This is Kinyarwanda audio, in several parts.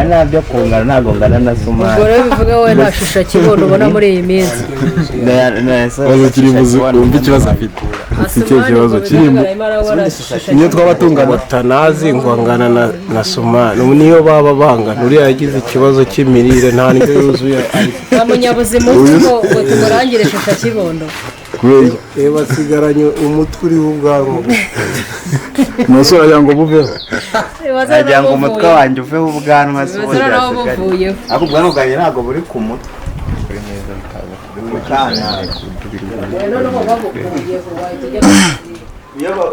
oya nabyo kungana ntago ngana na Sumari ubwo rero bivuga wowe nta shusho kibondo ubona muri iyi minsi kiri umva ikibazo afite icyo kibazo kirimo niyo twaba tungana tanazi ngwangana na Sumari niyo baba bangana uriya yagize ikibazo cy'imirire nta ndyo yuzuye nta munyabuzima uziko ngo tumurangire shusho kibondo kubera basigaranye umutwe uriho ubwanwa umusore agira ngo buveho agira ngo umutwe wanjye uveho ubwanwa se buvuyeho ariko ubwanwa bwanjye ntabwo buri ku mutwe buri neza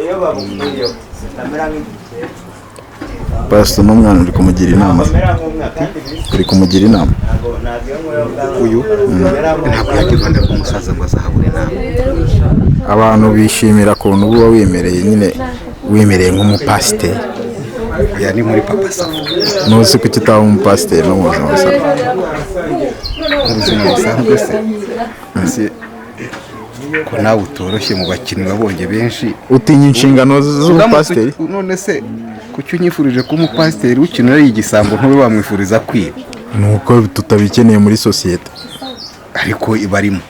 iyo babukuyeho kamera Pastor n'umwana uri kumugira inama uyu ntabwo yagivanda ku musaza ngo azahabura inama abantu bishimira kuntu uba wimereye nyine wimereye nk'umupasiteri oya ni muri papa safu nuzi ko kitaba umupasiteri no mu buzima busanzwe mu buzima busanzwe se ko nawe utoroshye mu bakinnyi babonye benshi utinya inshingano z'umupasiteri none se kuki unyifurije ko umupasiteri ukinira igisambo ntube wamwifuriza kwiba nuko tutabikeneye muri sosiyete ariko ibarimo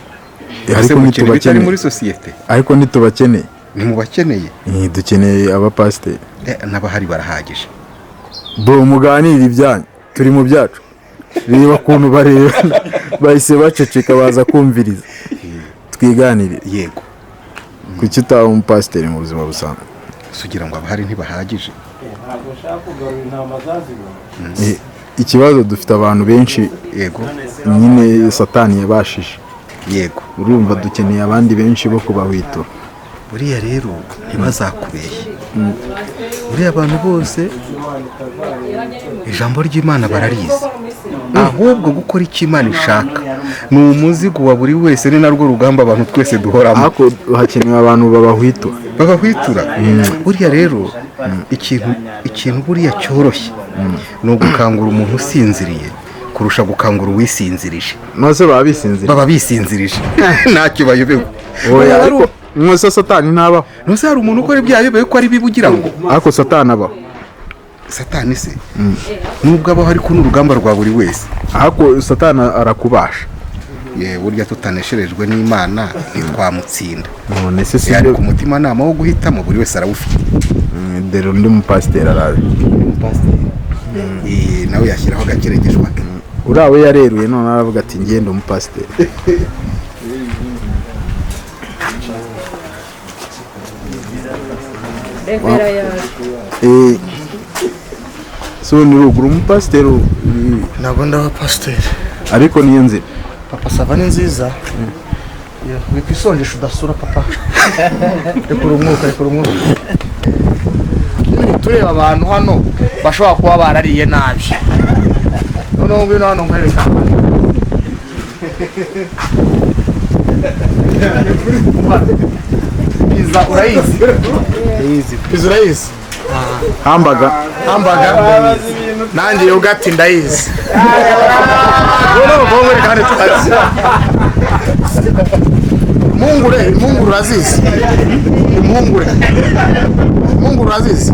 ariko ntitubakeneye muri sosiyete ariko ntitubakeneye ntimubakeneye dukeneye abapasiteri n'abahari barahagije bro muganira ibyanyu turi mu byacu reba ukuntu bareba bahise baceceka baza kumviriza twiganire yego kuki utaba umupasiteri mu buzima busanzwe sugira ngo abahari ntibahagije ikibazo dufite abantu benshi yego nyine satani yabashije yego urumva dukeneye abandi benshi bo kubahwitura buriya rero ntibazakubeshye buriya abantu bose ijambo ry'Imana bararizi ahubwo gukora icyo Imana ishaka ni umuzigo wa buri wese ni narwo rugamba abantu twese duhoramo ariko hakenewe abantu babahwitura buriya rero ikintu buriya cyoroshye ni ugukangura umuntu usinziriye kurusha gukangura uwisinzirije nose baba bisinzirije ntacyo bayobewe mwese satani ntabaho nose hari umuntu ukora ibyaha yobewe ko ari bibi ugira ngo ariko satani abaho satani se nubwo abaho ariko n'urugamba rwa buri wese ariko satani arakubasha burya tutanesherejwe n'Imana ntitwamutsinda none se si ku mutima nama wo guhitamo buri wese arawufite dore undi mupasiteri araje nawe yashyiraho agakeregeshwa urawe yareruye none aravuga ati ngende umupasiteri so ni ruguru umupasiteri ntabwo ndaba pasiteri ariko niyo nzira papa sava ni nziza wikwisongesha udasura papa rekura umwuka tureba abantu hano bashobora kuba barariye nabi noneho ngwino hano nkwereka pizza urayizi hambaga nanjye yogati ndayizi noneho nkwereka kandi tukazi impungure urazizi impungure urazizi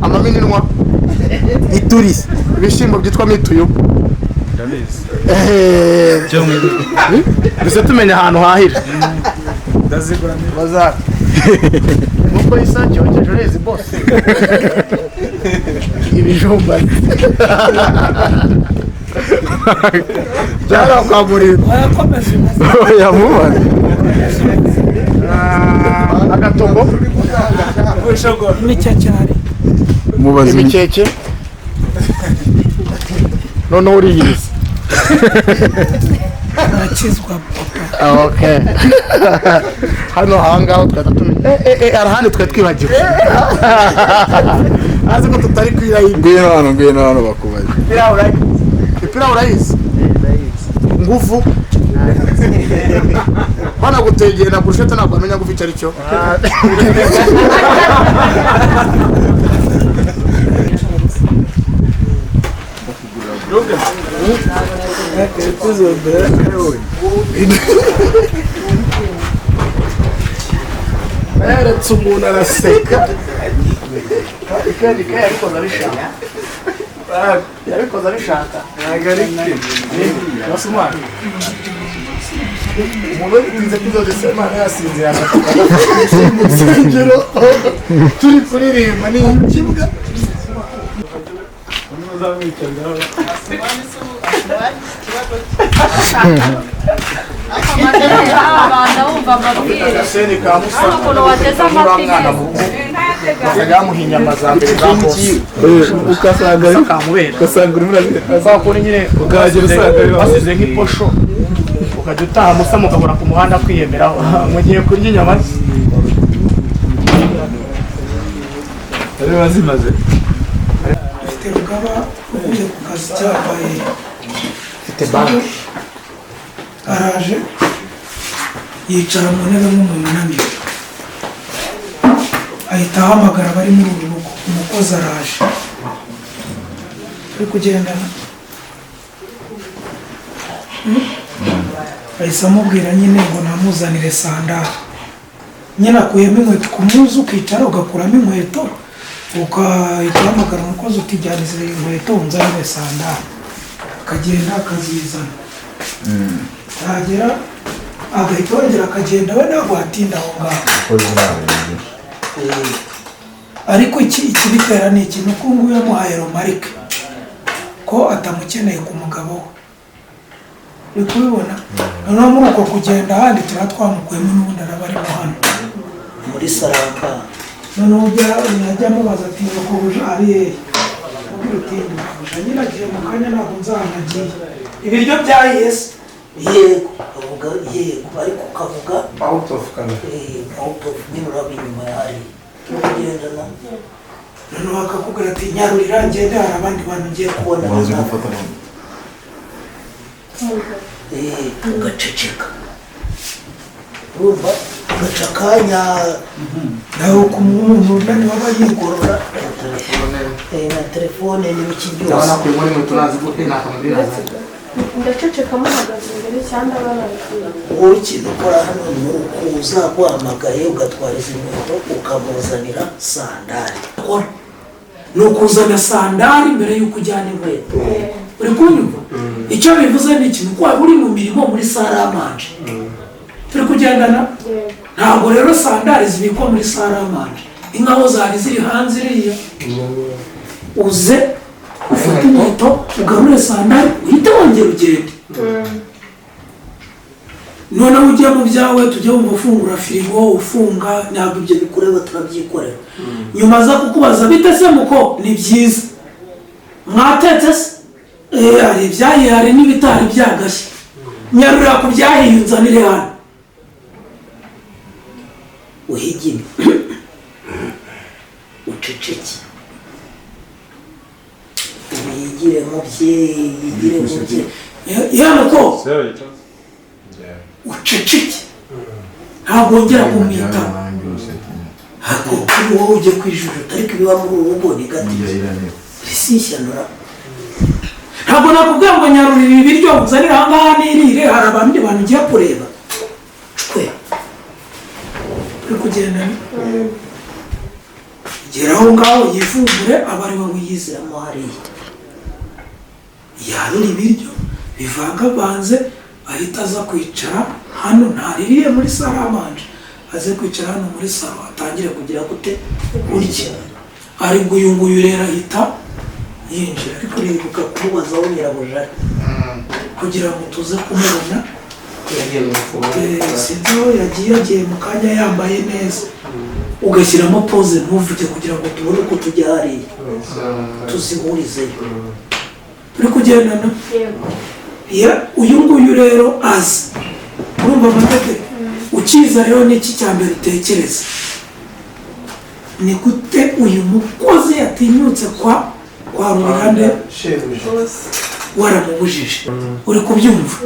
amaminwa iturisi ibishyimbo byitwa mituyu mbese tumenya ahantu hahira ndazigura nuko isake yokeje urezi bose ibijumba byarakwamurira yamubona agatogo imicyari mubazi imikeke noneho uriyiriza arakizwa papa okay hano hangaho twatatumenye arahandi twe twibagiwe azi ko tutari kwirayira ngwino hano bakubaye ipira urayizi nguvu bana gutegera na burushete ntabwo amenya nguvu icyo ari cyo umuntu araseka ariko nabishaka yabikoze abishaka basumana umuntu witinze kuzoza semana yasinzira agatuka mu rusengero turi kuririmba ni ikibuga abana bumva amabwire seni ka musa ukuntu wateze amatwi yamuha inyama za mbere za bose ugasanga urimo urazakora nyine basize nk'iposho ukajya utaha musa mugabura ku muhanda kwiyemeraho mugiye kurya inyama ze zimaze ufite rugaba uvuye ku kazi cyambaye ufite banki araje yicara mu ntebe nk'umuntu unaniwe ahita ahamagara abari muri uru rugo umukozi araje turi kugendana ahise amubwira nyine ngo namuzanire sandari nyine akuyemo inkweto ku muzi ukicara ugakuramo inkweto ukahita uhamagara umukozi utijyanize inkweto nzanire sandari akagenda akazizana yagera agahita yongera akagenda we ntabwo atinda aho ngaho ariko ikibitera ni ikintu ko nguyu yamuhaye romarike ko atamukeneye ku mugabo we uri kubibona noneho muri uko kugenda ahandi tuba twamukuyemo n'ubundi araba arimo hano muri saraka noneho yajya amubaza ati nyakubahwa ari hehe ubwira uti nyakubahwa nyine agiye mu kanya ntabwo nzahanagiye ibiryo byahiye se yego avuga yego ariko ukavuga out of Canada out of nyine uraba inyuma yari tugendana noneho akakubwira ati nyarurira ngende hari abandi bantu ngiye kubona ugaceceka urumva ugaca akanya nawe ku muntu nani waba yigorora na telefone n'ibiki byose ndabona ko muri mwe tunazi ko ntakamubwira ndaceceka muhagaze imbere cyangwa barabikwiye wowe ikintu ukora hano ni ukuza guhamagaye ugatwara izi nkweto ukamuzanira sandari ni ukuzana sandari mbere y'uko ujyana inkweto uri kunyumva icyo bivuze ni ikintu ko waba uri mu mirimo muri saramanje turi kugendana ntabwo rero sandari zibikwa muri saramanje inkaho zari ziri hanze iriya uze ufate inkweto ugarure sandari uhite wongera ugende noneho ugiye mu byawe tujya wumva ufungura firigo ufunga ntabwo ibyo bikureba turabyikorera nyuma aza kukubaza bite se muko ni byiza mwatetse se hari ibyahiye hari n'ibitari byagashye nyarurira ku byahiye unzanire hano uhigime uceceke yigire mu bye yigire mu bye yewe ko uceceke ntabwo wongera kumwitaho ariko kuri wowe ujye kwijujuta ariko ibiba muri uru rugo ni gati risishanura ntabwo nakubwira ngo nyarurira ibiryo uzanire aha ngaha nirire hari abandi bantu ngiye kureba cwe uri kugendana gera aho ngaho yifungure aba ari we wiyiziramo hariya yarura ibiryo bivangavanze ahita aza kwicara hano ntaririye muri saramanje aze kwicara hano muri salo atangire kugira gute urya ari nguyu rero ahita yinjira ariko nibuka kumubaza aho nyirabuja kugira ngo tuze kumubona sinzi aho yagiye mu kanya yambaye neza ugashyiramo pose ntuvuge kugira ngo tubone uko tujya hariya tuzihurizeyo turi kugendana uyu nguyu rero azi urumva amategeko ukiza rero n'iki cya mbere utekereza ni gute uyu mukozi yatinyutse kwa rurande waramubujije uri kubyumva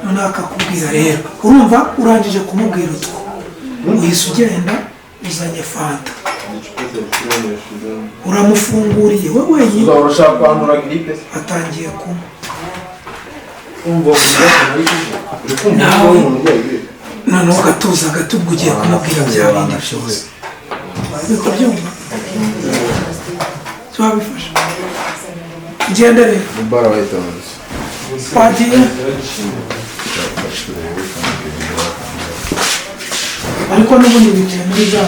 noneho akakubwira rero urumva urangije kumubwira utwo uhise ugenda uzanye fanta uramufunguriye we wenyine atangiye kunywa nawe noneho ugatuza agatubwo ugiye kumubwira bya bindi byose uri kubyumva twabifasha tugendere Bara wayitonze. twagiye ariko n'ubundi bicaye muri za